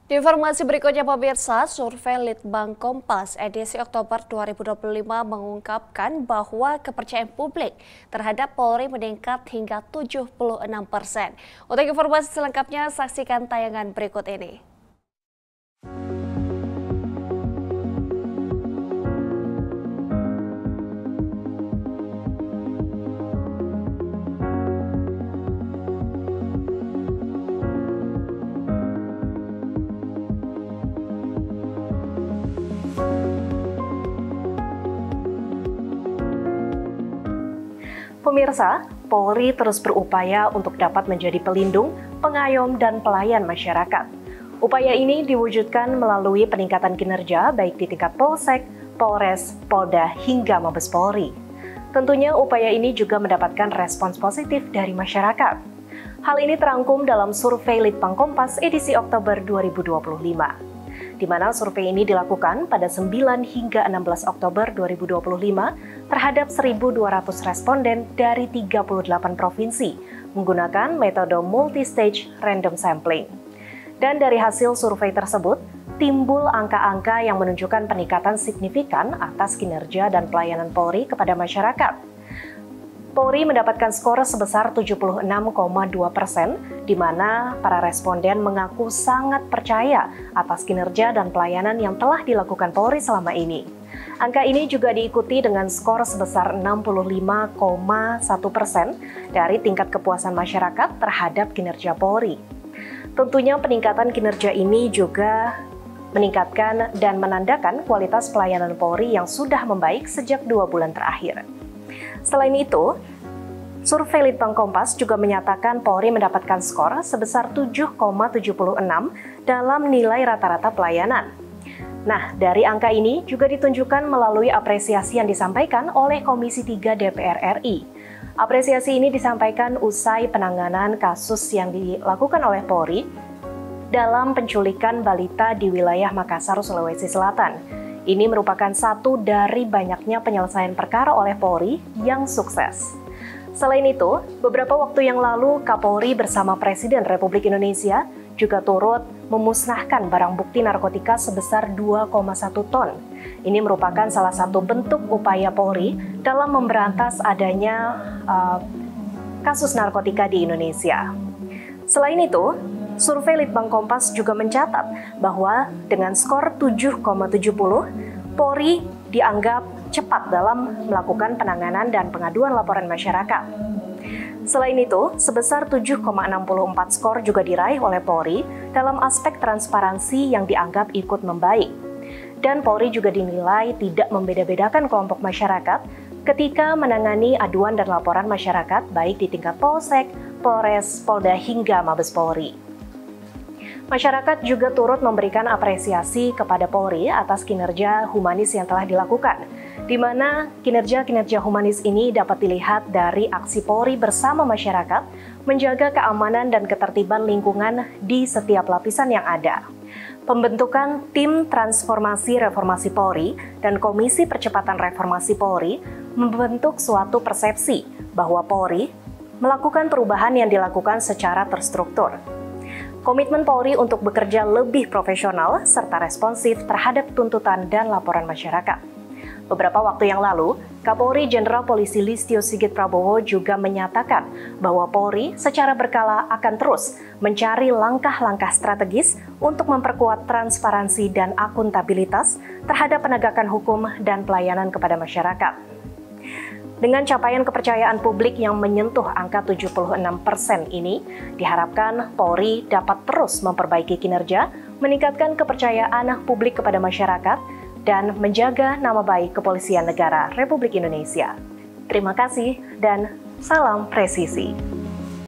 Informasi berikutnya pemirsa, survei Litbang Kompas edisi Oktober 2025 mengungkapkan bahwa kepercayaan publik terhadap Polri meningkat hingga 76%. Untuk informasi selengkapnya, saksikan tayangan berikut ini. Pemirsa, Polri terus berupaya untuk dapat menjadi pelindung, pengayom, dan pelayan masyarakat. Upaya ini diwujudkan melalui peningkatan kinerja baik di tingkat Polsek, Polres, Polda, hingga Mabes Polri. Tentunya upaya ini juga mendapatkan respons positif dari masyarakat. Hal ini terangkum dalam survei Litbang Kompas edisi Oktober 2025. Di mana survei ini dilakukan pada 9 hingga 16 Oktober 2025 terhadap 1.200 responden dari 38 provinsi menggunakan metode multi-stage random sampling. Dan dari hasil survei tersebut, timbul angka-angka yang menunjukkan peningkatan signifikan atas kinerja dan pelayanan Polri kepada masyarakat. Polri mendapatkan skor sebesar 76,2%, di mana para responden mengaku sangat percaya atas kinerja dan pelayanan yang telah dilakukan Polri selama ini. Angka ini juga diikuti dengan skor sebesar 65,1% dari tingkat kepuasan masyarakat terhadap kinerja Polri. Tentunya peningkatan kinerja ini juga meningkatkan dan menandakan kualitas pelayanan Polri yang sudah membaik sejak 2 bulan terakhir. Selain itu, survei Litbang Kompas juga menyatakan Polri mendapatkan skor sebesar 7,76 dalam nilai rata-rata pelayanan. Nah, dari angka ini juga ditunjukkan melalui apresiasi yang disampaikan oleh Komisi 3 DPR RI. Apresiasi ini disampaikan usai penanganan kasus yang dilakukan oleh Polri dalam penculikan balita di wilayah Makassar, Sulawesi Selatan. Ini merupakan satu dari banyaknya penyelesaian perkara oleh Polri yang sukses. Selain itu, beberapa waktu yang lalu Kapolri bersama Presiden Republik Indonesia juga turut memusnahkan barang bukti narkotika sebesar 2,1 ton. Ini merupakan salah satu bentuk upaya Polri dalam memberantas adanya kasus narkotika di Indonesia. Selain itu, survei Litbang Kompas juga mencatat bahwa dengan skor 7,70, Polri dianggap cepat dalam melakukan penanganan dan pengaduan laporan masyarakat. Selain itu, sebesar 7,64 skor juga diraih oleh Polri dalam aspek transparansi yang dianggap ikut membaik. Dan Polri juga dinilai tidak membeda-bedakan kelompok masyarakat ketika menangani aduan dan laporan masyarakat baik di tingkat Polsek, Polres, Polda, hingga Mabes Polri. Masyarakat juga turut memberikan apresiasi kepada Polri atas kinerja humanis yang telah dilakukan, di mana kinerja-kinerja humanis ini dapat dilihat dari aksi Polri bersama masyarakat menjaga keamanan dan ketertiban lingkungan di setiap lapisan yang ada. Pembentukan Tim Transformasi Reformasi Polri dan Komisi Percepatan Reformasi Polri membentuk suatu persepsi bahwa Polri melakukan perubahan yang dilakukan secara terstruktur. Komitmen Polri untuk bekerja lebih profesional serta responsif terhadap tuntutan dan laporan masyarakat. Beberapa waktu yang lalu, Kapolri Jenderal Polisi Listio Sigit Prabowo juga menyatakan bahwa Polri secara berkala akan terus mencari langkah-langkah strategis untuk memperkuat transparansi dan akuntabilitas terhadap penegakan hukum dan pelayanan kepada masyarakat. Dengan capaian kepercayaan publik yang menyentuh angka 76% ini, diharapkan Polri dapat terus memperbaiki kinerja, meningkatkan kepercayaan publik kepada masyarakat, dan menjaga nama baik Kepolisian Negara Republik Indonesia. Terima kasih dan salam presisi.